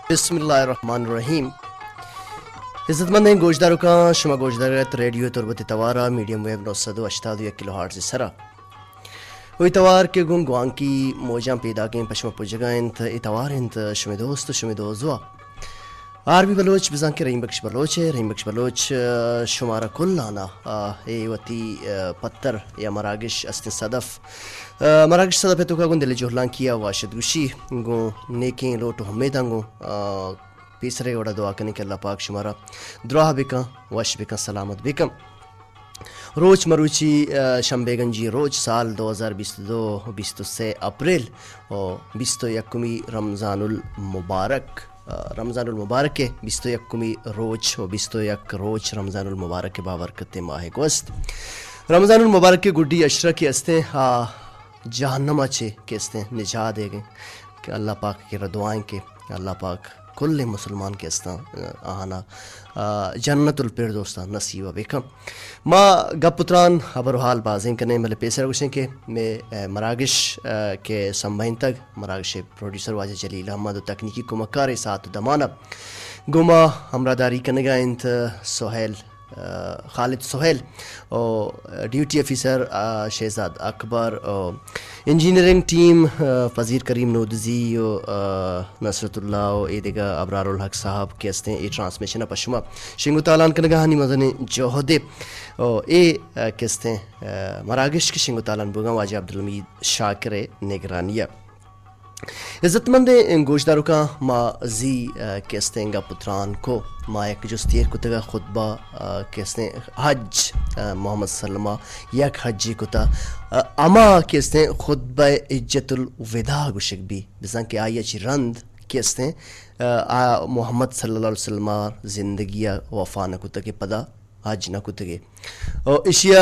بسم الله الرحمن الرحیم. عزتمند گوشدارو کا شما گوشدارت ریڈیو تربت توارا میڈیم ویو 981 کلو ہارٹز سرا وہ اتوار کے گنگوان کی موجاں پیدا کے پشما پجگائنت اتوار انت شمی دوست شمی دوزوا عربی بلوچ بزن کے رحیم بخش بلوچ ہے. رحیم بخش بلوچ شمارا کل آنا اے وتی پتر یا مراگش استن صدف مراگش صدف تو کا گن دل جوہلان کیا واشد گوشی گو نیکیں لوٹو ہمیدان گو پیسرے وڑا دعا کرنے کہ اللہ پاک شمارا دعا بکا وش بکا سلامت بکم. روچ مروچی شنبے گنجی روچ سال 2022 اپریل اور 21 رمضان المبارک رمضان المبارک کے 21 روچ اور 21 روچ رمضان المبارک کے بابرکت ماہ گوست رمضان المبارک کے گڈی اشرا کے استے جہنم اچھے کے استے نجات دے گئے کہ اللہ پاک کے ردوائیں کے اللہ پاک کل مسلمان کے استا آنا جنت الفردوس نصیب بیکم. ما گپ پتران ابروحال بازیں کرنے ملے پیسر گوشیں کہ میں مراگش کے سمبھین تک مراگش پروڈیوسر واجہ جلیل احمد و تکنیکی کمکار ساتھ دمانہ گما ہمراہ کرنے گا انت سہیل خالد سہیل اور ڈیوٹی افیسر شہزاد اکبر اور انجینئرنگ ٹیم فضیر کریم نودزی و نصرت اللہ و ایدگا ابرار الحق صاحب کے استے ای ٹرانسمیشن پشما شنگو تالان کنگا ہنی مزن جوہدے اور اے کستے مراگش کی شنگو تالان بوگا واجہ عبدالحمید شاکر نگرانیہ. عزت مند گوشداروں کا ما زی کہتے ہیں گا پتران کو ما ایک جستیر کتگا خطبہ کہتے ہیں حج محمد سلمہ یک حجی کتا اما کہتے ہیں خطبہ اجت الوداع گوشک بھی بزن کہ آیا چی رند کہتے ہیں محمد صلی اللہ علیہ وسلم زندگی وفا نکتا کے پدا حج نہ کتگے اور اشیا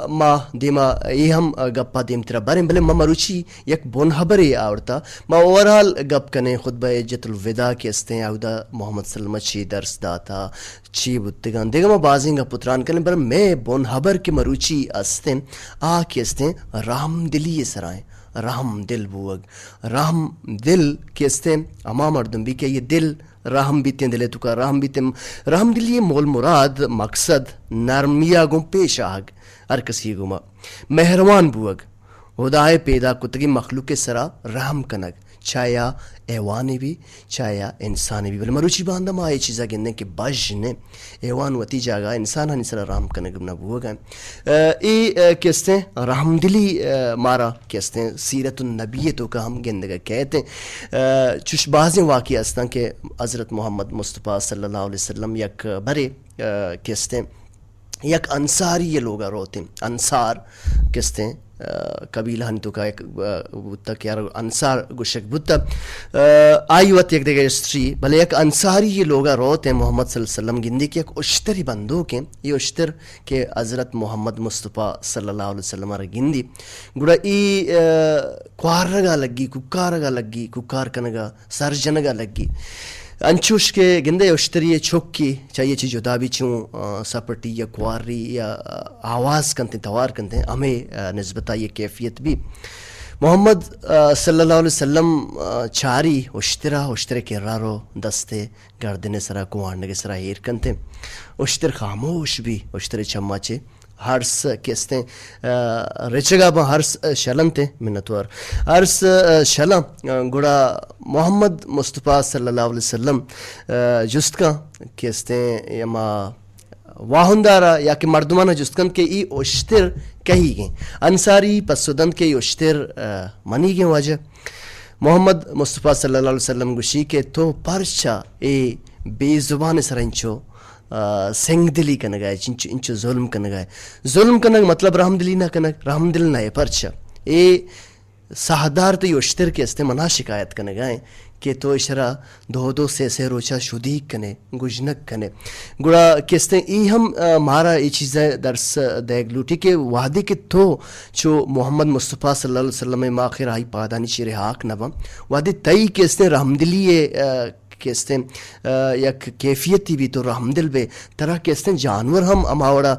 ما دیما یہ ہم گپا دیم ترا بارے بلے ما مروچی یک بون خبری آورتا ما اوورال گپ کنے خطبہ اجت الوداع کے استے آودا محمد صلی اللہ علیہ وسلم چی درس داتا چی بتگان دیگا ما بازیں گا پتران کنے بلے میں بون خبر کے مروچی استے آ کے استے رحم دلی سرائیں رحم دل بوگ رحم دل کے استے اما مردم بھی کہ یہ دل رحم بیتیں دلے تو کا رحم بیتیں رحم دلی مول مراد مقصد نرمیا گم پیش آگ ہر کسی گما مہربان بوگ خدائے پیدا کتگی مخلوق سرا رحم کنگ چایا ایوانے بھی چایا انسانے بھی بلے مروچی باندھا ما یہ چیزا گندیں کہ بج نے ایوان وتی جاگا انسان ہنی سرا رحم کنگ بنا بوگا ای کہستے ہیں رحم دلی مارا کہستے ہیں سیرت النبی تو کا ہم گندگا کہتے ہیں چوش بازیں واقعی ہستاں کہ حضرت محمد مصطفیٰ صلی اللہ علیہ وسلم یک برے کہستے ہیں یک انصاری یہ لوگا روتے ہیں انصار کہستے ہیں قبیلہ ہن تو کا ایک بوتا کیا انصار گوشک بوتا آئی وقت یک دیگر استری بھلے ایک انصاری یہ لوگا روتے ہیں محمد صلی اللہ علیہ وسلم گندی کی ایک اشتری بندو کے یہ اشتر کے حضرت محمد مصطفیٰ صلی اللہ علیہ وسلم را گندی گوڑا ای کوار رگا لگی ککار رگا لگی ککار کنگا سرجنگا لگی انچوش کے گندے اشتری چھوکی چاہیے چی جدا بھی چوں سپٹی یا کواری یا آواز کنتے توار کنتے ہمیں نسبتہ یہ کیفیت بھی محمد صلی اللہ علیہ وسلم چاری اشترے کے رارو دستے گردنے سرا کوانڈے سرا ہیر کنتے اشتر خاموش بھی اشتر چماچے ہرس کہتے ہیں رچگا با ہرس شلن تے منتوار ہرس شلن گوڑا محمد مصطفیٰ صلی اللہ علیہ وسلم جست کا کہتے ہیں یما واہندارا یا کہ مردمانہ جست کن کے ای اشتر کہی گئیں انصاری پسودن کے ای اشتر منی گئیں واجہ محمد مصطفیٰ صلی اللہ علیہ وسلم گوشی کے تو پرچا اے بے زبان سرنچو سنگ دلی کنگائے انچو ظلم کنگائے ظلم کنگ مطلب رحم دلی نہ کنگ رحم دل نہ پرچا اے سہدار تی اشتر کے استے منا شکایت کنگائیں کہ تو اشرا دو سے روچا شدیق کنے گجنک کنے گڑا کہتے ای ہم مارا ای چیزیں درس دیگ لوٹی کہ وعدے کے تو چو محمد مصطفیٰ صلی اللہ علیہ وسلم ماخر آئی پادانی چیرے حاق نبا وعدے تئی کہتے رحم دلی کہتے ہیں یک کیفیتی بھی تو رحم دل بے طرح کہتے ہیں جانور ہم اماوڑا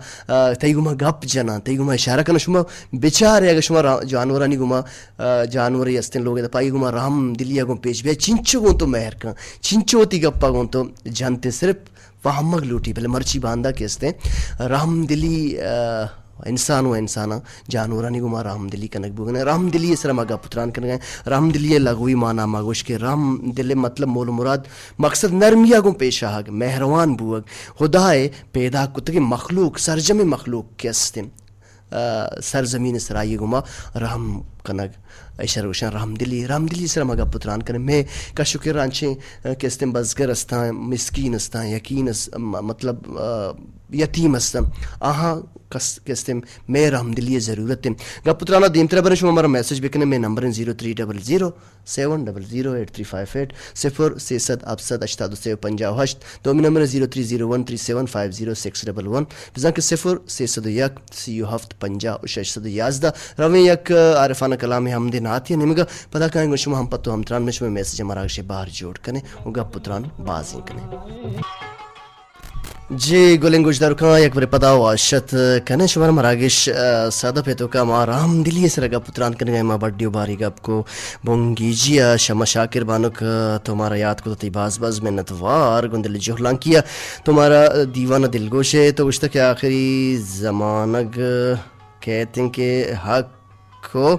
تی گما گپ جنا تی گما اشارہ کرنا شما بیچارے اگر شما جانورانی گما جانوری ہستیں لوگ پائی گما رحم دلی گم پیش بے چنچو گوں تو مہر کن چنچو تی گپا گوں تو جانتے صرف فہمگ لوٹی پہلے مرچی باندھا کہتے ہیں رحم دلی انسان و انسانا جانورانی گما رحم دلی کنک بوگنے رحم دلی اس طرح مگا پتران کرنے گئے رحم دلی لغوی معنی مگوش کے رحم دل مطلب مول مراد مقصد نرمیا گو پیش آگ مہروان بوگ خدائے پیدا کتگی مخلوق سرجم مخلوق کیستے سرزمین سرائی گما رحم کنگ ایشار گوشن رحم دلی سر مگا پتران کرنے میں کا شکر رانچیں کہتے ہیں بزگر استاں مسکین استاں یقین مطلب یتیم استاں آہاں کہتے ہیں میں رحم دلی ضرورت ہے گا پترانا دیم طرح برن شما ہمارا میسج بکنے میں نمبر 0300 700 0 600 858 دومی نمبر 0301375061 بزن کہ 0601 3750 رویں یک عارفانہ کلام حمد نعت یا نمگا پتہ کہیں گے شما ہم پتو ہم تران میں شما میسج ہمارا سے باہر جوڑ کنے گا پتران بازی کنے جی گلنگ گوشدار کھاں یک بر پدا واشت کنے شمار مراگش سادہ پیتو کا ما رحم دلی سے رگا پتران کرنے گئے ما بڑیو باری گپ کو بونگی جیا شما شاکر بانک تمہارا یاد کو تی باز منتوار گندل جوہلان کیا تمہارا دیوانہ دل گوشے تو گوشتا کہ آخری زمانگ کہتے ہیں کہ حق کو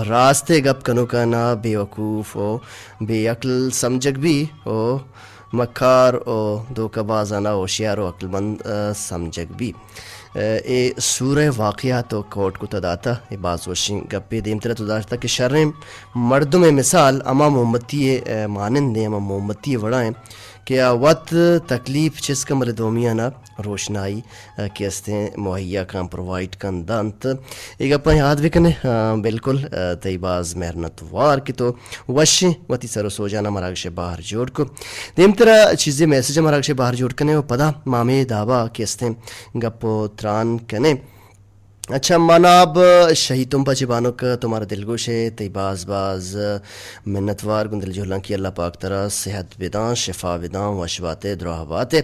راستے گپ کنو کا نا بے وقوف ہو بے عقل سمجھک بھی ہو مکار او دھوکہ بازانہ ہوشیار و عقل مند سمجھک بھی اے سورہ واقعات و کوٹ کو تداتا اے باز وشین گپے دیم طرح تداشتا کہ شرم مردم مثال اما محمدی مانند اما محمدی وڑائیں کہ وقت تکلیف چس کا مردومیانا روشنائی کیستے ہیں مہیا کام پرووائڈ کن دانت ایک اپنا یاد بھی کنے بالکل تی باز محرنت وار کی تو وش وطی سر و سو جانا مراگش باہر جوڑ کو دیم طرح چیزیں میسیج مراگش باہر جوڑ کنے و پدا مامی دعویٰ کیستے ہیں گپو تران کنے اچھا مناب شہیدوں پچی بانو کا تمہارا دل گوش ہے تی باز منتوار گندل جھولان کی اللہ پاک طرح صحت بدان شفا بدان وشواتے دراہواتے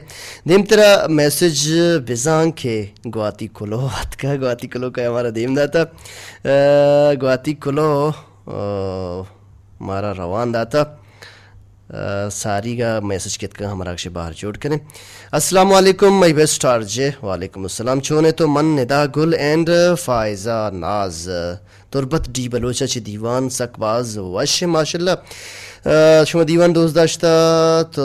دیم طرح میسج بزان کے گواتی کلو ہاتھ کا گواتی کلو کا ہمارا دیم داتا گواتی کلو ہمارا روان داتا ساری کا میسج کت کا ہمارا اکشے باہر جوڑ کریں السلام علیکم مائی بیسٹ آرجے وعلیکم السلام چونے تو من ندا گل and Faiza Naz Turbat D بلوچا چی دیوان سکباز وش ماشاءاللہ شما دیوان دوست داشتا تو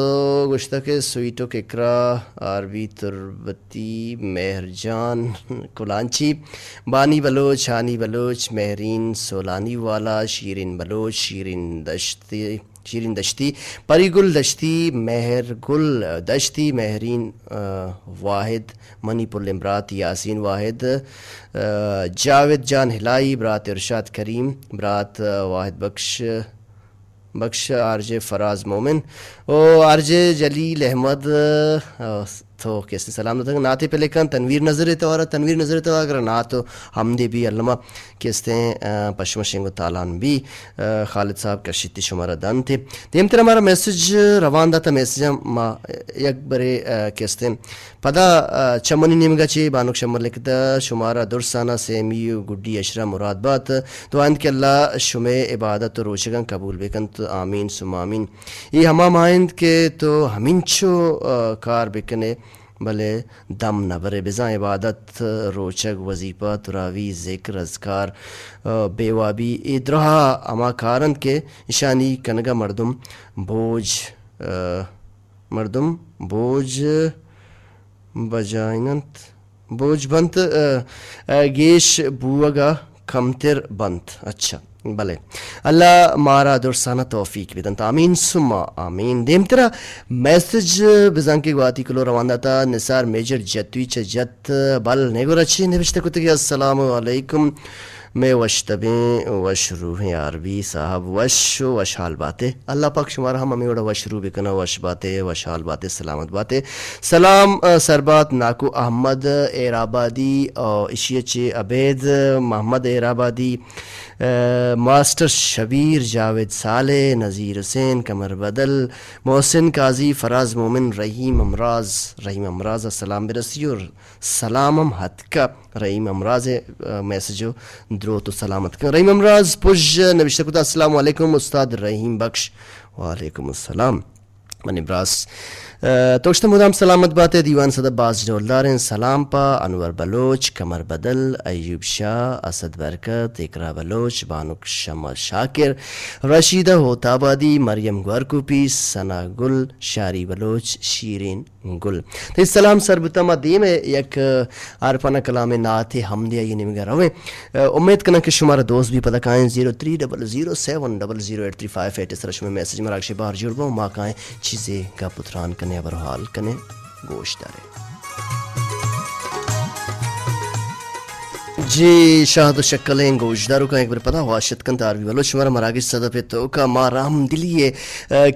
گوشتا کہ سویٹو ککرا عربی تربتی مہرجان کلانچی بانی بلوچ ہانی بلوچ مہرین سولانی والا شیرین بلوچ شیرین دشتی پری گل دشتی مہر گل دشتی مہرین واحد منی پل امرات یاسین واحد جاوید جان ہلائی برات ارشاد کریم برات واحد بخش آرجے فراز مومن او آرجے جلیل احمد تو کیسے سلام دتا ناتے پہلے کن تنویر نظر تو اگر ناتو ہم دے بھی علمہ کیستے ہیں پشم شنگو تالان بھی خالد صاحب کا شتی شمارہ دن تھے دیم تر ہمارا میسج روان داتا میسج ما یک برے کیستے ہیں پدا چمنی نیمگا چی بانوک شمر لکھتا شمارہ درسانہ سیمیو گڈی اشرا مراد بات تو آئند کہ اللہ شمع عبادت و روچگن قبول بکن تو آمین سم آمین یہ ہما مائند کے تو ہمینچو کار بکنے بلے دم نبرے بزاں عبادت روچگ وظیفہ تراوی ذکر اذکار بیوابی ادرہا اما کارند کے اشانی کنگا مردم بوجھ بجائنت بوجھ بنت گیش بوگا کمتر بنت اچھا بلے اللہ مارا درسانہ توفیق بدن آمین سما آمین دیم ترہ میسج بزن کے گواتی کلو روان داتا نثار میجر جتوی جت بل نیگو رچی نوشتہ کتگی السلام علیکم میں وشتبیں وشروح عربی صاحب وش حال باتیں اللہ پاک شمارا ہم ہمیں وڑا وشرو بکنا وش باتیں وش حال باتیں سلامت باتیں سلام سربات ناکو احمد ایرابادی اشیچ عبید محمد ایرابادی ماسٹر شبیر، جاوید صالح، نذیر حسین، قمر بدل، محسن قاضی، فراز مومن، رحیم امراض السلام برسی اور سلامم حد کا رحیم امراض میسجو درو تو سلامت کا رحیم امراض پج نوشتہ کتا السلام علیکم استاد رحیم بخش. وعلیکم السلام من ابراس توشتہ مدام سلامت بات ہے. دیوان صدب باز ڈولدار ہیں سلام پا انور بلوچ، قمر بدل، ایوب شاہ، اسد برکت، اقرا بلوچ، بانک شمع شاکر، رشیدہ ہوتابادی، مریم گوارکوپی، ثنا گل، شاری بلوچ، شیرین گل. تو اس سلام سر بتما دیم ہے یک عارفانہ کلام نعت حمدیہ یہ نمگا رویں. امید کرنا کہ شمارا دوست بھی پتہ کائیں 0300700835 اس طرح شمیں میسیج مراکشی باہر جوڑ باؤں ماں کائیں چیزیں کا پتران کنے ابرحال کنے گوشت دارے. جی شاہد و شکلیں گوشداروں کا ایک بار پتہ واشت کن تاروی بلو شمارا مراگش صدا پہ تو کا ما رحم دلیے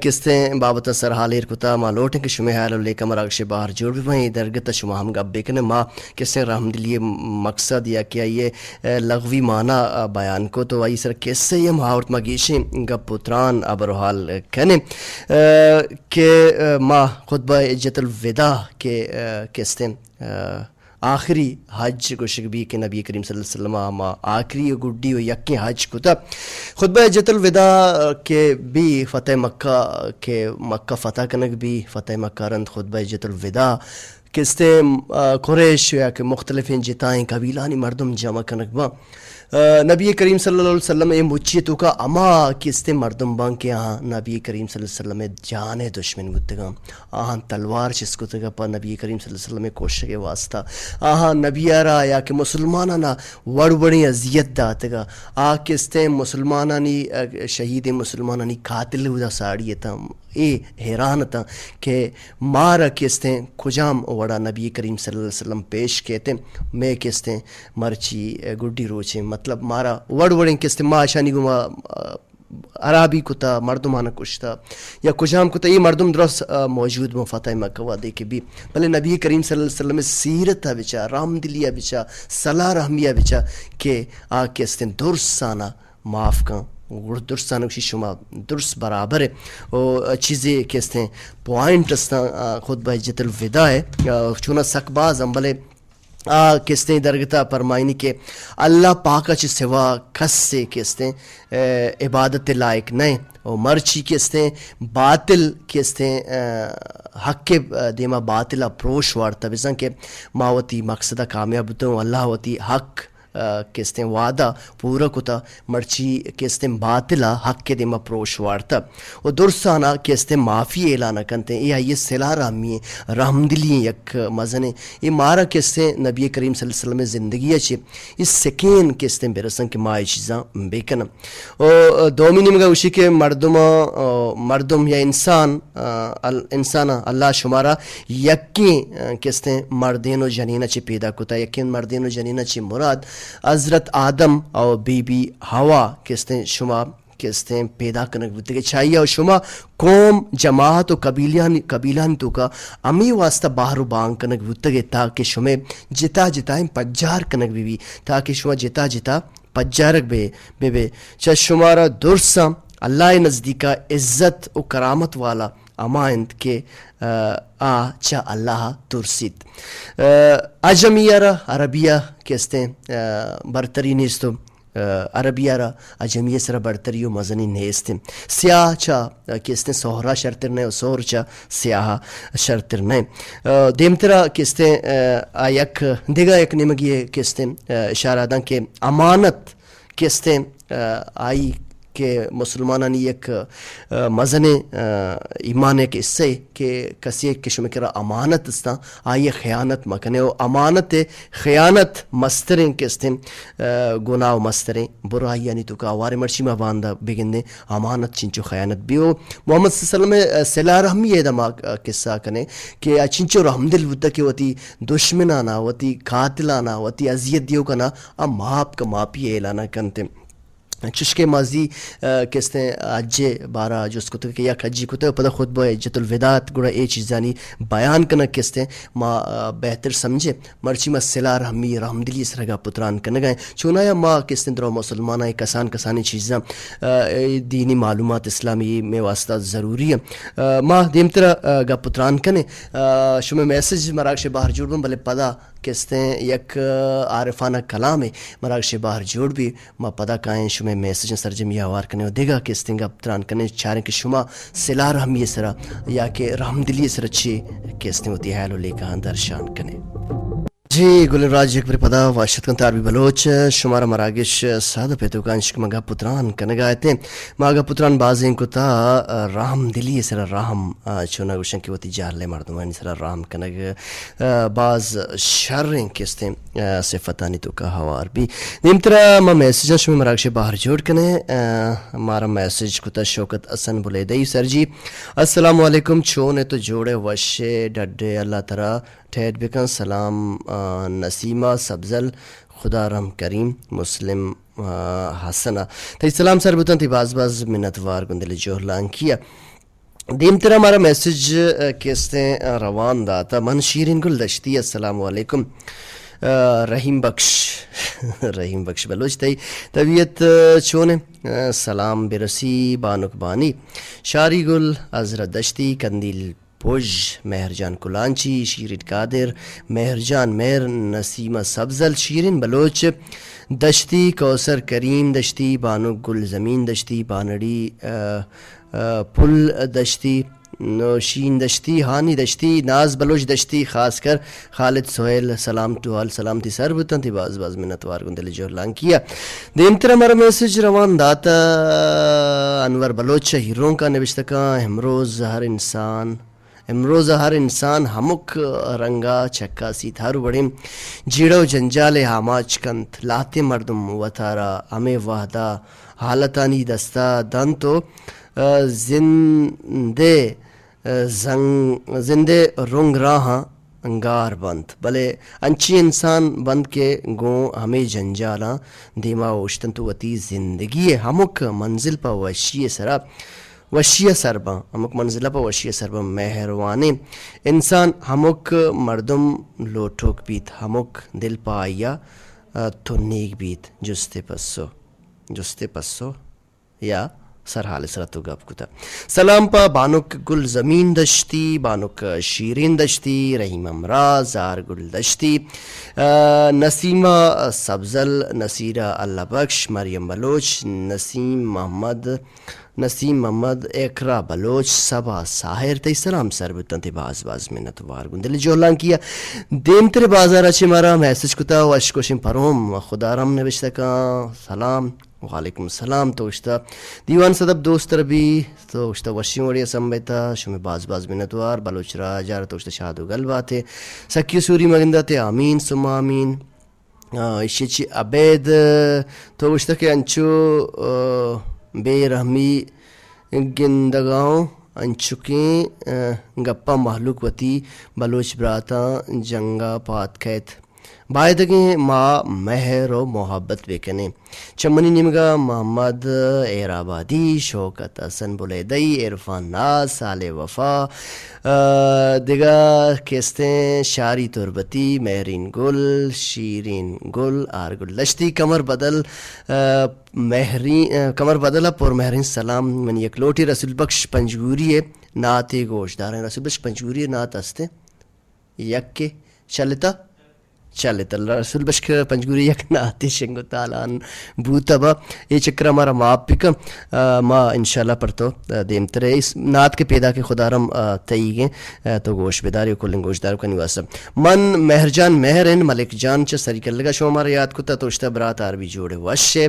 کستیں بابتا سر حالیر کتا ما لوٹیں کہ شمیں حال لے کا مراگش باہر جوڑ بھی بھائیں درگتا شما ہم گب بیکنے ما کستیں رحم دلیے مقصد یا کیا یہ لغوی معنی بیان کو تو آئی سر کسے یہ محاورت مگیشیں گب پتران ابرحال کنے کہ ما خطبہ حجۃ الوداع کے کستیں آخری حج گوشک بھی کہ نبی کریم صلی اللہ علیہ وسلم ما آخری گڈی و یکی حج کتا خطبہ حجۃ الوداع کے بھی فتح مکہ کے مکہ فتح کنک بھی فتح مکہ رند خطبہ حجۃ الوداع کستے قریش یا کہ مختلف جتائیں قبیلانی مردم جمع کنک با نبی کریم صلی اللہ علیہ وسلم اے مچیتو کا اما کستے مردم بان کے آہاں نبی کریم صلی اللہ علیہ وسلم جان دشمن گتگا آہاں تلوار چس گتگا پا نبی کریم صلی اللہ علیہ وسلم کوشش کے واسطہ آہاں نبی آرہ یا کہ مسلمانانا وڑ بڑی عذیت داتگا کستے مسلمانانی شہید مسلمانانی قاتل ہودا ساڑیتا اے حیران تھا کہ مارا کستیں کجام وڑا نبی کریم صلی اللہ علیہ وسلم پیش کہتے میں کستیں مرچی گڈی روچیں مطلب مارا وڑ وڑیں کستیں ما شانی گما عرابی کتا مردمانہ کشتا یا کجام کتا یہ مردم درست موجود مفتح مکہ وادے کے بھی بلے نبی کریم صلی اللہ علیہ وسلم سیرت بچا رحم دلیہ بچا صلاح رحمیہ بچا کہ کستیں درسانہ معاف کن درستانہ کشی شما درست برابر ہے اور چیزیں کہتے ہیں پوائنٹ استا خطبہ حجۃ الوداع ہے چونہ سکباز امبلے کہتے ہیں درگتا پرمائنی کے اللہ پاکا چی سوا کس سے کہتے ہیں عبادت لائق نہیں اور مرچی کہتے ہیں باطل کہتے ہیں حق کے دیما باطل اپروش وارتا بزن کہ ماوتی مقصدہ کامیاب تو اللہ وتی حق کہتے ہیں وعدہ پورا کتا مرچی کہتے ہیں باطلہ حق کے دیم اپروش وارتا اور درسانہ کہتے ہیں معافی اعلانہ کنتے ہیں یہ صلاح رحمی ہے رحم دلی یک مزنے یہ مارا کہتے ہیں نبی کریم صلی اللہ علیہ وسلم زندگی اچھے اس سکین کہتے ہیں برسن کے مائی چیزاں بیکن اور دومینی مگا اسی کے مردم یا انسان اللہ شمارا یقین کہتے ہیں مردین و جنینہ چی پیدا کتا یقین مردین و جنینہ چی مراد حضرت آدم اور بی بی ہوا کہتے ہیں شما کہتے ہیں پیدا کنک بودتے چاہیے اور شما قوم جماعت و قبیلان تو کا امی واسطہ باہر و بانگ کنک بودتے تاکہ شما جتا جتائیں پجار کنک بھی تاکہ شما جتا جتا پجارک بے چاہ شمارا درسا اللہ نزدیکا عزت و کرامت والا امائند کے چا اللہ ترسید عجمیہ را عربیہ کہتے ہیں برتری نیستو عربیہ را عجمیہ سرا برتری و مزنی نیستیں سیاہ چا کہتے ہیں سہرہ شرطر نہیں و سہر چا سیاہ شرطر نہیں دیمترا کہتے ہیں یک دیگا یک نمگی کہتے ہیں اشارہ دن کہ امانت کہتے ہیں آئی کہ مسلمانانی یک مزن ایمان ہے کہ اس سے کہ کسی ایک کشم کرا امانت استا آئیے خیانت مکنے و امانت خیانت مستریں کستے گناہ و مستریں برائی یعنی تو کا آوار مرچی میں باندھا بگندے امانت چنچو خیانت بھی ہو محمد صلی اللہ علیہ وسلم صلاح رحمی ہے دما قصہ کنے کہ چنچو رحم دل ہوتا کہ وطی دشمنانا وطی قاتلانا وطی عذیت دیو کنا ماپ کا ماپی اعلانہ کنتے چشکے مازی کہتے ہیں اجے بارہ جس کو کہ یک حجی کو پتہ خود بہ عجت الوداعت گڑا اے چیزانی بیان کنک کہتے ہیں ما بہتر سمجھے مرچی ما سلا رحمی رحمدلی اس رگا پتران کنگائیں چونایا ما کہتے ہیں درو مسلمانہ کسان کسانی چیزاں دینی معلومات اسلامی میں واسطہ ضروری ہے ما دیمتر گا پتران کنے شمع میسج مراکش باہر جوڑ بم بلے پدا کہتے ہیں یک عارفانہ کلام ہے مراکش باہر جوڑ بھی ما پدا کائیں شمع میسج سرجمی آوار کنے دیگا کہتے ہیں گا پتران کنے چاریں کہ شما سلا رحمی سرا یا کہ رحمدلی سر اچھی کہتے ہیں ہوتی ہے لے کا درشان کنے جی گل راج یک پر پدا واشد کن تاربی بلوچ شمارا مراگش سادہ پیتو کانشک مگا پتران کنگایتے ماگا پتران بازیں کتا رحم دلی سر رحم چونا گوشن کی وتی جارلے مردمانی سر رحم کنگ باز شریں کستے صفتانی تو کا ہوار بھی نیمترا ما میسیجن شمی مراگش باہر جوڑ کنے مارا میسیج کتا شوکت اسن بلے دی سر جی السلام علیکم چھونے تو جوڑے وشے ڈڈے اللہ ترہ ٹھیٹ بکن سلام نسیمہ سبزل خدا رحم کریم مسلم حسنہ تی سلام سر بتن تی باز منتوار گندل جوہلان کیا دیم ترہ ہمارا میسج کہتے ہیں روان داتا من شیرین گل دشتی السلام علیکم رحیم بخش بلوچ تی طبیعت چونے سلام برسی بانک بانی شاری گل عزرت دشتی کندیل پوج مہر جان کلانچی شیرین قادر مہر جان مہر نسیمہ سبزل شیرین بلوچ دشتی کوثر کریم دشتی بانو گل زمین دشتی بانڑی پل دشتی نوشین دشتی ہانی دشتی ناز بلوچ دشتی خاص کر خالد سہیل سلام ٹو آل سلامتی سر بتن تی باز منتوار گندل جوہلان کیا دیمتر ہمارا میسج روان داتا انور بلوچ ہیروں کا نوشتکا امروز ہر انسان ہمک رنگا چکا سی تھارو بڑیم جیڑو جنجال ہاماچ کنت لاتے مردم وطارا ہمیں وحدہ حالتانی دستا دن تو زندے رنگ راہاں انگار بند بلے انچی انسان بند کے گوں ہمیں جنجالاں دیما اوشتن تو وتی زندگی ہمک منزل پا وشی سرباں ہمک منزلہ پا وشی سرباں مہروانے انسان ہمک مردم لوٹوک بیت ہمک دل پا آیا تو نیک بیت جستے پسو یا سر حال سرطو گپ کتا سلام پا بانک گل زمین دشتی بانک شیرین دشتی رحیم امراض زار گل دشتی نسیمہ سبزل نصیرہ اللہ بخش مریم بلوچ نسیم محمد اقرا بلوچ صبا ساحر تی سلام سر بتن تی باز منتوار گندل جوہلان کیا دیم تر بازار اچھے مارا میسج کتا و اشکوشن پروم خدا رم نوشتکا سلام وعلیکم السلام تو اشتا دیوان صدب دوست ربی تو اشتا وشی وڑیا سمبیتا شمی باز منتوار بلوچ را جار تو اشتا شادو گل باتے سکیو سوری مگندہ تے آمین سم آمین اشیچی عبید تو اشتا کہ انچو بے رحمی گندگاؤں انچکیں گپا محلوق وتی بلوچ براتا جنگا پات کھیت بائدگیں ما مہر و محبت بیکنے چمنی نمگا محمد ایرابادی شوکت حسن بلیدئی عرفان ناز صالح وفا دیگا کہتے شاری تربتی مہرین گل شیرین گل آرگل لشتی کمر بدلا پر مہرین سلام من یک لوٹی رسول بخش پنجگوری ہے نعت گوشدار ہیں رسول بخش پنجگوری نعت ہستے یک کے چلتا رسول بشک پنجگوری یک نعت شنگو تالان بوتا با یہ چکر ہمارا ماپ پکم ما انشاءاللہ پڑھتو دیم ترے اس نعت کے پیدا کے خدا رم تئی گئے تو گوش بیداری کلن گوش دارو کا نواسا من مہرجان مہرین ملک جان چا سری کر لگا شو ہمارا یاد کتا تو اشتا برات عربی جوڑے وشے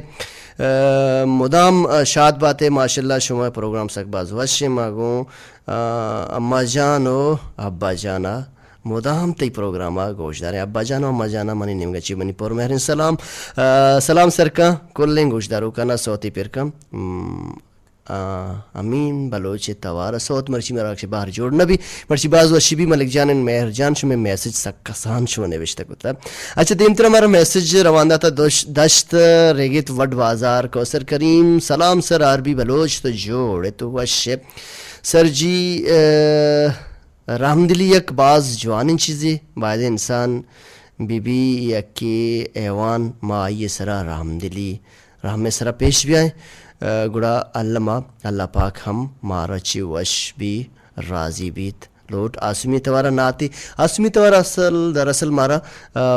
مدام شاد باتیں ماشاءاللہ شما پروگرام سک باز وشے ماگوں اما جان و ابا جانا مدام تی پروگرام گوش دارے ابا جانا اما جانا منی نمگا چی منی پر مہرین سلام سلام سر کا کلیں گوش دارو کا نا سوتی پیر کا امین بلوچ توارا صوت مرچی مراکش بحر جوڑنا بھی مرچی باز و شبی ملک جان مہر جان شمیں میسج سکسان شو نوشتہ کتا. اچھا دیمتر ہمارا میسج رواندہ تھا دشت ریگت وڈ بازار کوثر کریم سلام سر عربی بلوچ تو جوڑے تو وش سر جی رحمدلی یک باز جوان چیزیں باید انسان بی بی یکی ایوان ما آئیے سرا رحمدلی رحم سرا پیش بھی آئیں گڑا علامہ اللہ پاک ہم مارا چی وش بھی راضی بیت لوٹ آسمی توارا ناتی آسمی توارا دراصل مارا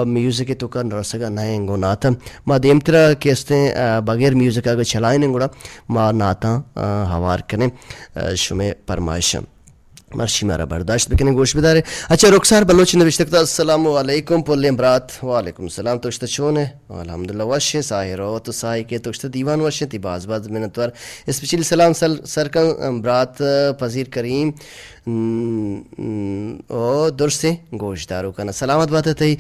میوزک تو کا نرسگا نائیں گو ناتا ما دیمترا کیستے بغیر میوزک آگے چلائیں گوڑا ما ناتا ہوار کنے شمیں پرمائشم مرشی مارا برداشت بکنے گوش بدارے. اچھا رخسار بلوچ نوشتہ السلام علیکم پولیم برات. وعلیکم السلام. توشتہ چونے الحمدللہ وشے ساہرو تو ساہی کے توشتہ دیوان وشے تی باز منتوار اسپیشلی سلام سرکن برات پذیر کریم او درستے گوشت دارو کنا سلامت بات ہے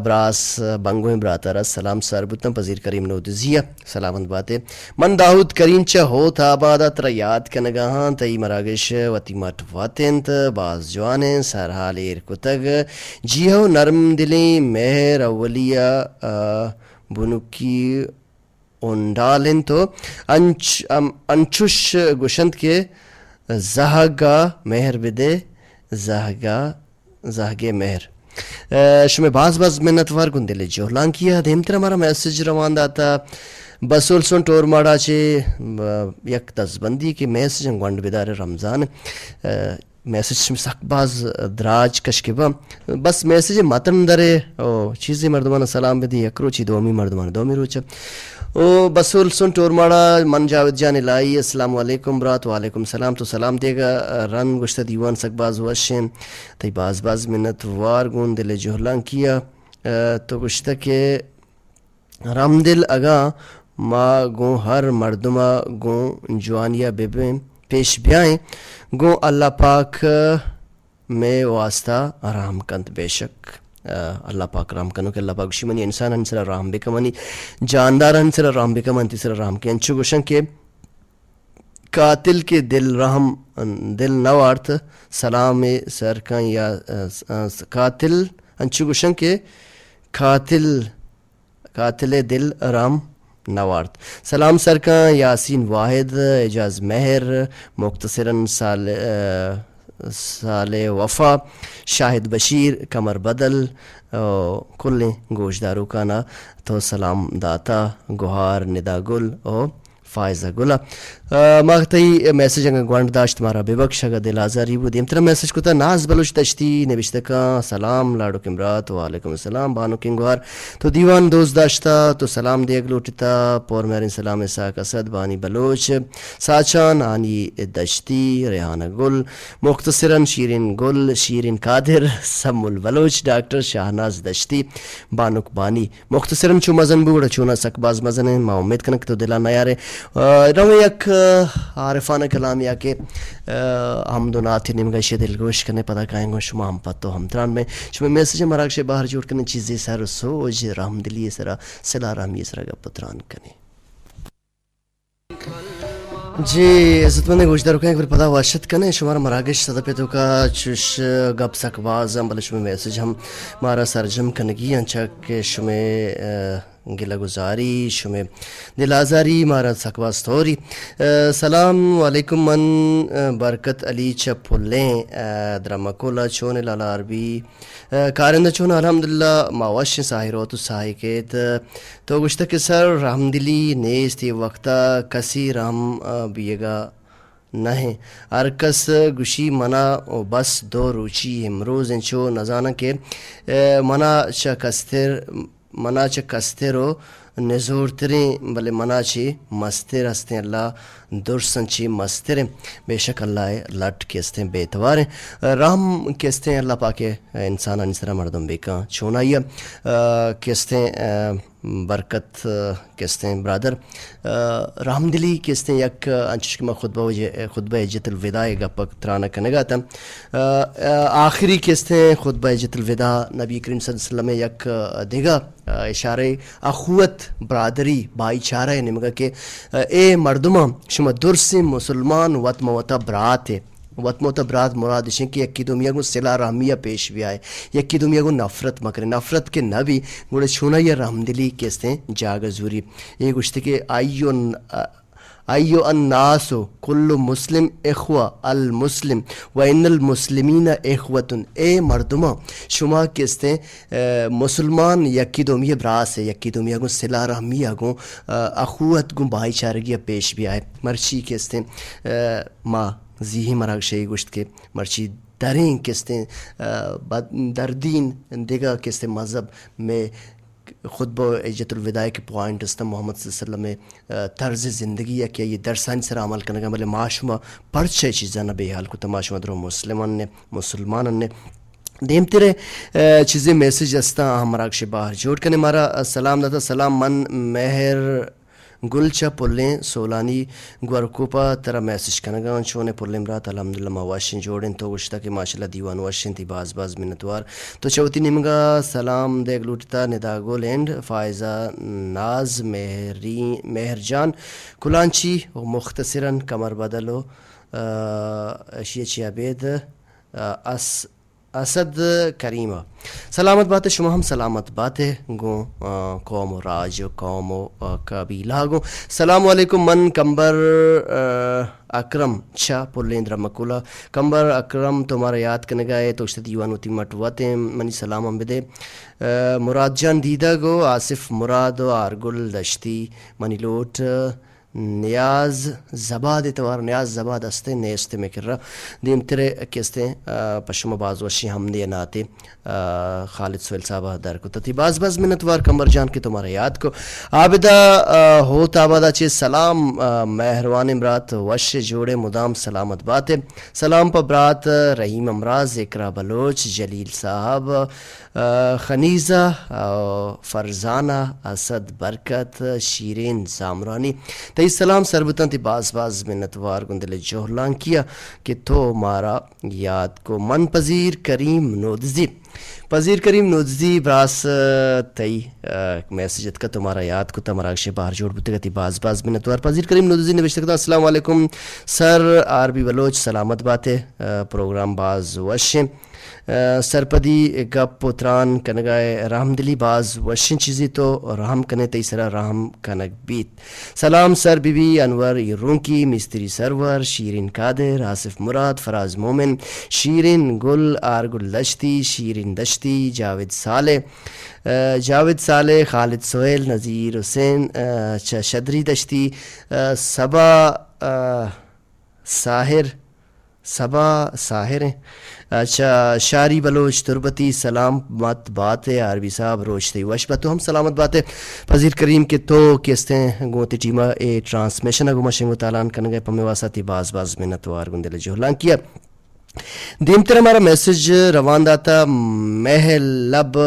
براس بنگویں برات رس سلام سر بتن پذیر کریم نو دزیا سلامت بات ہے من داود کریم چا ہو تھا آبادا ترا یاد کنگاہاں تئی مراگش وتی مٹ واتنت باز جوانیں سرحال ایر کتگ جی ہو نرم دلیں مہر اولیا بنکی اونڈالن تو انچوش گشند کے زہگا مہر بدے زہگے مہر شمیں باز منتوار گندلے جوہلان کیا دیمتر ہمارا میسج روان داتا بسول سن ٹور ماڑا چے یک دزبندی کے میسج گونڈ بدار رمضان میسج سخت باز دراج کشکبا بس میسج متن درے چیزیں مردمان سلام بدی یک روچی دومی مردمان دومی روچا او بسول سن ٹور ماڑا من جاوید جان الہی السلام علیکم برات. وعلیکم السلام. تو سلام دے گا رن گشتہ دیوان سک باز وشین تی باز منت وار گون دل جوہلان کیا تو گشتہ کے رام دل اگا ما گوں ہر مردمہ گوں جوانیا بے پیش بیائیں گوں اللہ پاک میں واسطہ رحم کند بے شک اللہ پاک رحم کنو کہ اللہ پاک شمنی انسان انسر رحم بکمنی جاندار انسر رحم بکمن تیسر رحم کے انچو گوشن کے قاتل کے دل رحم دل نوارت سلام سر کا یا قاتل انچو گوشن کے قاتل دل رحم نوارت سلام سر کا یاسین واحد اعجاز مہر مختصراً سال وفا شاہد بشیر کمر بدل کل گوشدارو کانا تو سلام داتا گوہار ندا گل او فائزہ گلا ماغتی میسج انگا گوانڈ داشت مارا بے بخش اگا دل آزاری بود امترا میسج کتا ناز بلوچ تشتی نوشتہ کا سلام لاڑو کمرات. وعلیکم السلام بانو کنگوار تو دیوان دوست داشتا تو سلام دیگ لوٹتا پور میرین سلام ساک اسد بانی بلوچ ساچان آنی دشتی ریحانہ گل مختصراً شیرین گل شیرین قادر سم البلوچ ڈاکٹر شاہناز دشتی بانک بانی مختصراً چو مزن بوڑا چونا سک باز مزن ہے ما امید کنک تو دلان نیارے روی یک عارفانہ کلام یا کہ ہم دو ناتی نمگشی دل گوش کرنے پتہ کہیں گو شما ہم پتو ہم تران میں شما میسیج مراکش باہر جوڑ کرنے چیزیں سر سوج رحم دلی سرا سلا رحمی سرا گا پتران کرنے. جی عزت مند گوش دارو کہیں پتہ واشت کرنے شمارا مراکش صدا پیتو کا چوش گپ سک باز ہم بلے شما میسیج ہم مارا سرجم کنگی انچا کہ شما گلہ گزاری شمیں دل آزاری مارا سکواستوری. سلام علیکم من برکت علی چپلیں درمکولا چون لالا عربی کارندہ چون الحمدللہ ماوش ساہرو تو ساہی کیت تو گشتہ کے سر رحمدلی نیستی وقتا کسی رحم بیگا نہیں ارکس گوشی منا او بس دو روچی امروز انچو نزانہ کے منا چا کسترو نزور تریں بلے منا چی مستر ہستیں اللہ درسن چی مستر بے شک اللہ لٹ کیستیں بے تواریں رحم کیستیں اللہ پاک انسان انسرا مردم بے کان چونائیا کیستیں برکت کہتے ہیں برادر رحمدلی کہتے ہیں یک انچشکمہ خطبہ حجت الوداع گپک ترانہ کنگا تھا آخری کہتے ہیں خطبہ حجت الوداع نبی کریم صلی اللہ علیہ وسلم یک دیگا اشارہ اخوت برادری بھائی چارہ نمگا کہ اے مردمہ شما درس مسلمان وط موتا برات ہے وط موتا برات مراد شیں کہ یکی دنیا کو صلہ رحمیہ پیش بھی آئے یکی دنیا کو نفرت مکرے نفرت کے نبی گوڑے چھونا یا رحمدلی کہتے ہیں جاگا زوری یہ گوشتے کہ ایو الناس کل مسلم اخوہ المسلم و ان المسلمین اخوتن اے مردمہ شما کہتے ہیں مسلمان یکی دومیہ براس ہے یکی دومیہ گو صلہ رحمیہ گو اخوت گو بھائی چارگیہ پیش بھی آئے مرچی کہتے ہیں ماں زیہی مراغ شئی گوشت کے مرچی دریں کہتے ہیں دردین دیگا کہتے ہیں مذہب میں خطبہ حجت الوداع کے پوائنٹ استا محمد صلی اللہ علیہ وسلم میں طرز زندگی ہے کہ یہ درسانی سر عمل کرنے گا ملے معاشمہ پرچے چیزاں بے حال کو تماشمہ درو مسلمان نے دیم تیرے چیزیں میسیج استا ہمارا اکشے باہر جوڑ کرنے مارا سلام داتا سلام من مہر گلچا پلیں سولانی گورکوپا ترا میسیج کنگا چونے پلیں برات الحمدللہ مواشن جوڑیں تو گشتا کہ ماشاءاللہ دیوان واشن تھی باز منتوار تو چوتی نمگا سلام دیکھ لوٹتا نداگو لینڈ فائزہ ناز مہر جان کلانچی مختصراً کمر بدلو اشیچی عبید اسد کریمہ سلامت بات ہے شما ہم سلامت بات ہے گو قوم و راج قوم و قبیلہ گو السلام علیکم من کمبر اکرم چھا پلیندر مکولا کمبر اکرم تمہارا یاد کرنے گئے تو اشتہ دیوان ہوتی مٹواتے منی سلام ہم بدے مراد جان دیدہ گو آصف مراد و آرگل دشتی منی لوٹ نیاز زباد اتوار نیاز زباد استے نیستے میں کر رہا دیم تیرے کہستے پشم باز وشی ہم دے ناتے خالد سویل صاحبہ در کو تتی باز منتوار کمبر جان کے تمہارا یاد کو عابدہ ہو تابادہ چے سلام مہروان امرات وش جوڑے مدام سلامت بات ہے سلام پا برات رحیم امراض اقرا بلوچ جلیل صاحب خنیزہ فرزانہ اسد برکت شیرین زامرانی تی سلام سربتاں تی باز منتوار گندل جوہلان کیا کہ تو مارا یاد کو من پذیر کریم نودزی براس تی میسیجت کا تمہارا یاد کو تمہارا اکشے باہر جوڑ بتے گا تی باز منتوار پذیر کریم نودزی نوشتے کتا السلام علیکم سر عربی بلوچ سلامت باتیں پروگرام باز وشیں سرپدی گپ پوتران کنگائے رحم دلی باز وشن چیزی تو رحم کنے تیسرا رحم کنگ بیت سلام سر بی بی انور رونکی مستری سرور شیرین قادر آصف مراد فراز مومن شیرین گل آرگل دشتی شیرین دشتی جاوید صالح خالد سہیل نذیر حسین شدری دشتی صبا ساحر اچھا شاری بلوچ تربتی سلام مت بات ہے عربی صاحب روشتی وشبہ تو ہم سلامت بات ہے پذیر کریم کے تو کیستے ہیں گوتی ٹیمہ اے ٹرانسمیشن اگو مشنگو تالان کنگے پمی واساتی باز منتوار گندل جوہلان کیا دیم تر ہمارا میسج روان داتا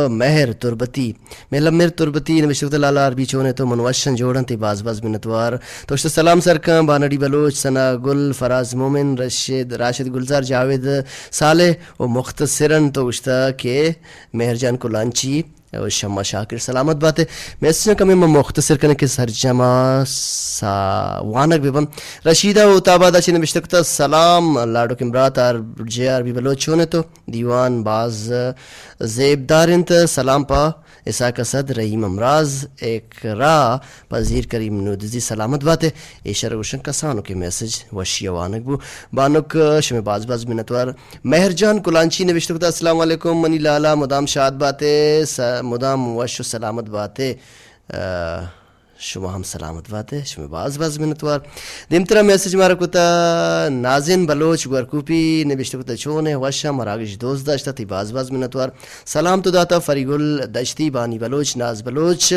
مہر تربتی نوشتہ لالا عربی چونے تو منوشن جوڑن تی باز منتوار تو اشتہ سلام سرکاں بانڈی بلوچ ثنا گل فراز مومن راشد گلزار جاوید صالح و مختصراً تو اشتہ کہ مہر جان کو لانچی شمع شاکر سلامت بات ہے میسج کمی میں مختصر کرنے کے سرجمہ وانک بیبم رشیدہ و تابادہ چی نبشتکتا سلام لاڈو کمرات عربی بلوچ ہونے تو دیوان باز زیب دارنت سلام پا اساق اسد رحیم امراض اقرا پذیر کریم نودزی سلامت بات ہے ایشار روشن کسانو کے میسج وشی وانک بو بانک شمی باز منتوار مہر جان کلانچی نوشتکتا السلام علیکم منی لالا مدام شاد باتیں مدام وش سلامت باتیں شما ہم سلامت باتیں شما باز منتوار دیم طرح میسج مارا کتا نازن بلوچ گورکوپی نبشتہ کتا چونے وشا مراگش دوست داشتا تی باز منتوار سلام تو داتا فریگل دشتی بانی بلوچ ناز بلوچ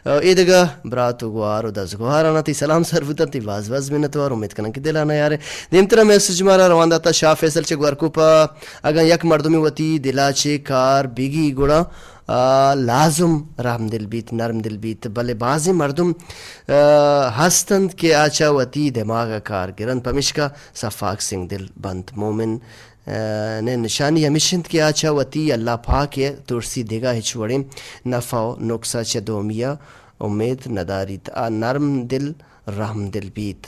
ایدگا براتو گوارو دز گوارا تی سلام سربتا تی باز منتوار امید کنن کی دلانا یارے دیم طرح میسج مارا روان داتا شاہ فیصل چے گورکوپا اگا یک مردمی وتی دلا چے کار بیگی گوڑا لازم رحم دل بیت نرم دل بیت بلے بعض مردم ہستند کہ آچا وتی دماغ کار گرن پمشکا صفاق سنگ دل بند مومن نے نشانی ہمیشند کہ آچا وتی اللہ پاک ہے ترسی دیگا ہچ وڑیم نفع و نقصہ چہ دومیا امید نداریت نرم دل رحم دل بیت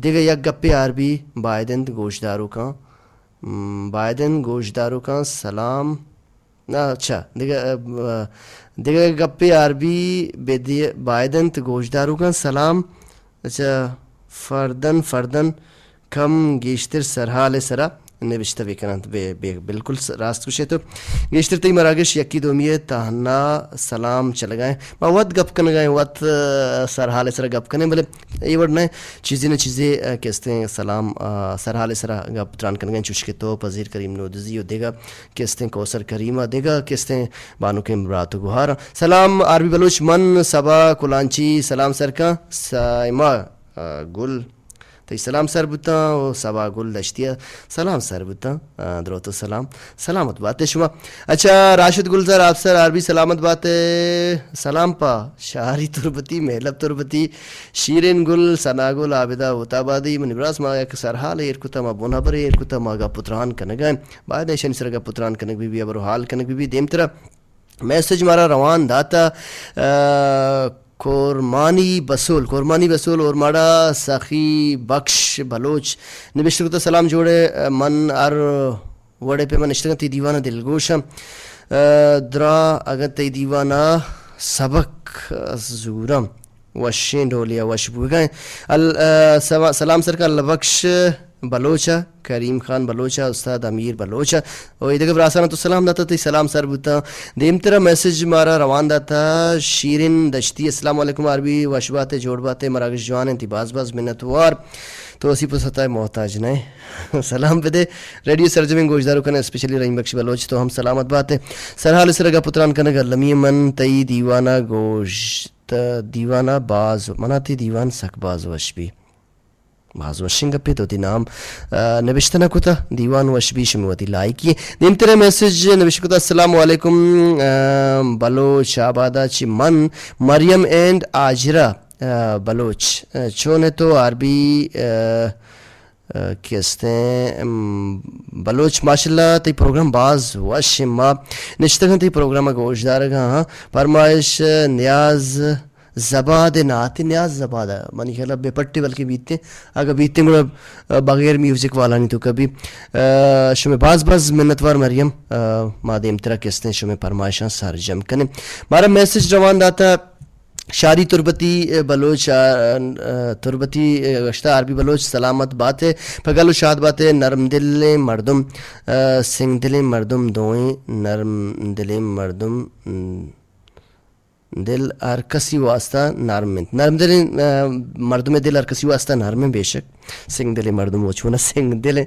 دیگا یک گپے عربی بائدند گوشدارو کا سلام اچھا دیگا گپے عربی بائدند گوشدارو کا سلام اچھا فردن کم گیشتر سرحال سرا نوشتہ بیکنند بالکل راست کچھ ہے تو گیشتر تی مراگش یکی دومیے تہنا سلام چل گئے ما وقت گپ کن گئے وقت سرحال سرا گپ کنے بلے یہ وڑنا چیزیں نہ چیزیں کہتے ہیں سلام سرحال سرا گپ تران کن گئے چوش کے تو پذیر کریم نودزی و دیگا کہتے ہیں کوثر کریمہ دیگا کہتے ہیں بانو کے مرات و گہارا سلام عربی بلوچ من صبا کلانچی سلام سر کا سائمہ گل تی سلام سر بتا و سبا گل دشتیا سلام سر بتا دروتو سلام سلامت بات شما اچھا راشد گلزار آپ سر عربی سلامت بات سلام پا شاہری تربتی محلب تربتی شیرین گل سنا گل عابدہ وطابادی من ابراس ما یک سرحال ایرکتا ما بونا بر ایرکتا ما گا پتران کنگا بعد ایشانی سر گا پتران کنگ بی بی ابرو حال کنگ بی دیم ترہ میسج مارا روان داتا کورمانی بسول اور ماڑا سخی بخش بلوچ نبشتر کو سلام جوڑے من ار وڑے پہ من اشتگا تی دیوانہ دلگوشم درا اگر تی دیوانہ سبق زورم وشین ڈولیا وشبو گئے سلام سر کا اللہ بخش بلوچا کریم خان بلوچا استاد امیر بلوچا اور ادھر براسانہ تو سلام داتا تی سلام سر بوتا دیم ترہ میسج مارا روان داتا شیرین دشتی السلام علیکم عربی وش باتے جوڑ باتے مراکش جوان انتی باز منتوار تو اسی پستا ہے محتاج نئے سلام پہ دے ریڈیو سرجمین گوشدارو کنے اسپیشلی رحیم بخش بلوچ تو ہم سلامت باتے سرحال سرگا پتران کنے گا لمی من تی دیوانا گوشت دیوانا باز مناتی دیوان سک باز وش بھی بعض وشنگ پہ تو تی نام نوشتنا کتا دیوان وشبی شموتی لائکی دیم تیرے میسج نوشت کتا السلام علیکم بلوچ آبادہ چی من مریم اینڈ آجرہ بلوچ چونے تو عربی کہتے ہیں بلوچ ماشاءاللہ تی پروگرام باز وش ما نشتگن تی پروگرام گوشدارگا فرمائش نیاز زباد ناتی نیاز زبادہ منی خیال بے پٹی بلکہ بیتے اگر بیتے گوڑا بغیر میوزک والا نہیں تو کبھی شمی باز منتوار مریم مادیم ترہ کستے ہیں شمی پرمائشاں سار جم کنے مارا میسج روان داتا شاری تربتی بلوچ تربتی گشتہ عربی بلوچ سلامت باتیں پگلو شاد باتیں نرم دل مردم سنگ دل مردم دوئیں نرم دل مردم دل ارکسی واسطہ نرم دل مردم دل ارکسی واسطہ نرم بے شک سنگ دل مردم وچونا سنگ دل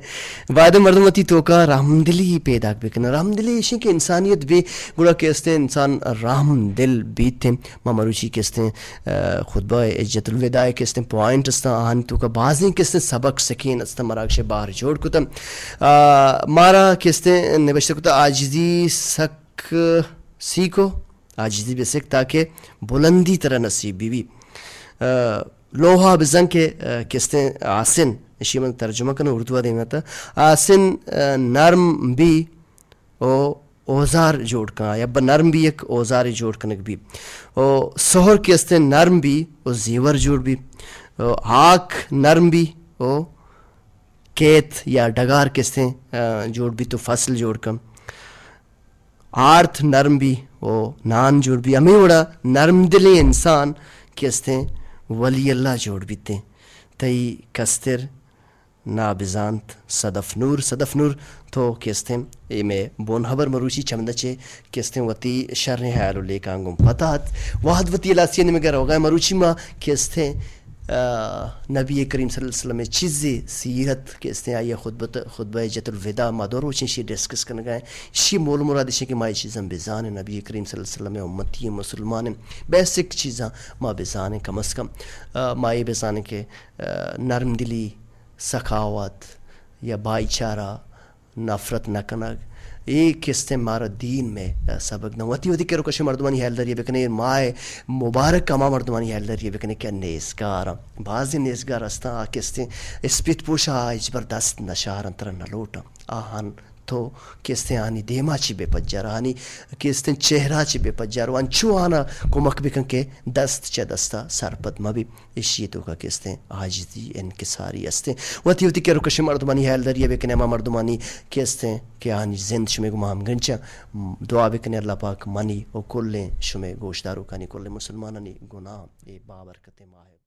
وعدہ مردم وتی توکا رحم دلی پیدا بکنا رحم دلی اشی کہ انسانیت بے گوڑا کہستے ہیں انسان رحم دل بیتے مامروچی کہستے ہیں خطبہ عجت الوداع کہستے ہیں پوائنٹ استا آہانی توکا بازیں کہستے ہیں سبق سکین استا مراکش باہر جوڑ کتا مارا کہستے ہیں نبشتہ کتا آجزی سک سیکھو عاجزی بے سکھ تاکہ بلندی طرح نصیب بھی لوہا بزن کے کہتے ہیں آسن اسی میں ترجمہ کرنا اردو دینا تھا آسن نرم بھی او اوزار جوڑ کنا یا نرم بھی ایک اوزار جوڑ کنک بھی او سہر کہتے ہیں نرم بھی او زیور جوڑ بھی ہاک نرم بھی او کیت یا ڈگار کہتے ہیں جوڑ بھی تو فصل جوڑ کم آرتھ نرم بھی او نان جوڑ بھی ہمیں وڑا نرم دلی انسان کہستے ہیں ولی اللہ جوڑ بیتے تئی کستر نابزانت صدف نور تو کہستے ہیں اے میں بون حبر مروچی چمدچے کہستے ہیں وطی شر حیالو لے کانگم پتات واحد وطی الاسیہ نمگر ہوگا مروچی ما کہستے ہیں نبی کریم صلی اللہ علیہ وسلم چیزیں سیرت کہستے ہیں آئیے خطبہ عجت الوداع مادور وچیں شی ڈسکس کرنے گئے شی مول مرادش ہے کہ مائی چیزاں بیزان ہیں نبی کریم صلی اللہ علیہ وسلم امتی مسلمان ہیں بیسک چیزاں ماں بیزان ہیں کم از کم مائی بیزان ہیں کہ نرم دلی سخاوت یا بھائی چارہ نفرت نہ کنگ ایک کستے مارا دین میں سبق نہ وتی وتی کرو کشی مردمانی حال دریے بکنے مائے مبارک کما مردمانی حال دریے بکنے کیا نیزگار بعضی نیزگار استا کستے اسپیت پوشا زبردست نشار انتر نلوٹا آہن تو کستے آنی دیما چی بے پجار آنی کستے چہرہ چی بے پجار وانچو آنا کمک بکن کے دست چا دستا سرپد مبی اشیتو کا کستے آجزی انکساری استے وتی وتی کرو کشی مردمانی حال دریے بکنے اما مردمانی کستے کہ آنی زند شمی گمام گنچا دعا بکنے اللہ پاک منی و کلیں شمی گوشدارو کانی کلیں مسلمانانی گناہ اے بابرکت ماہ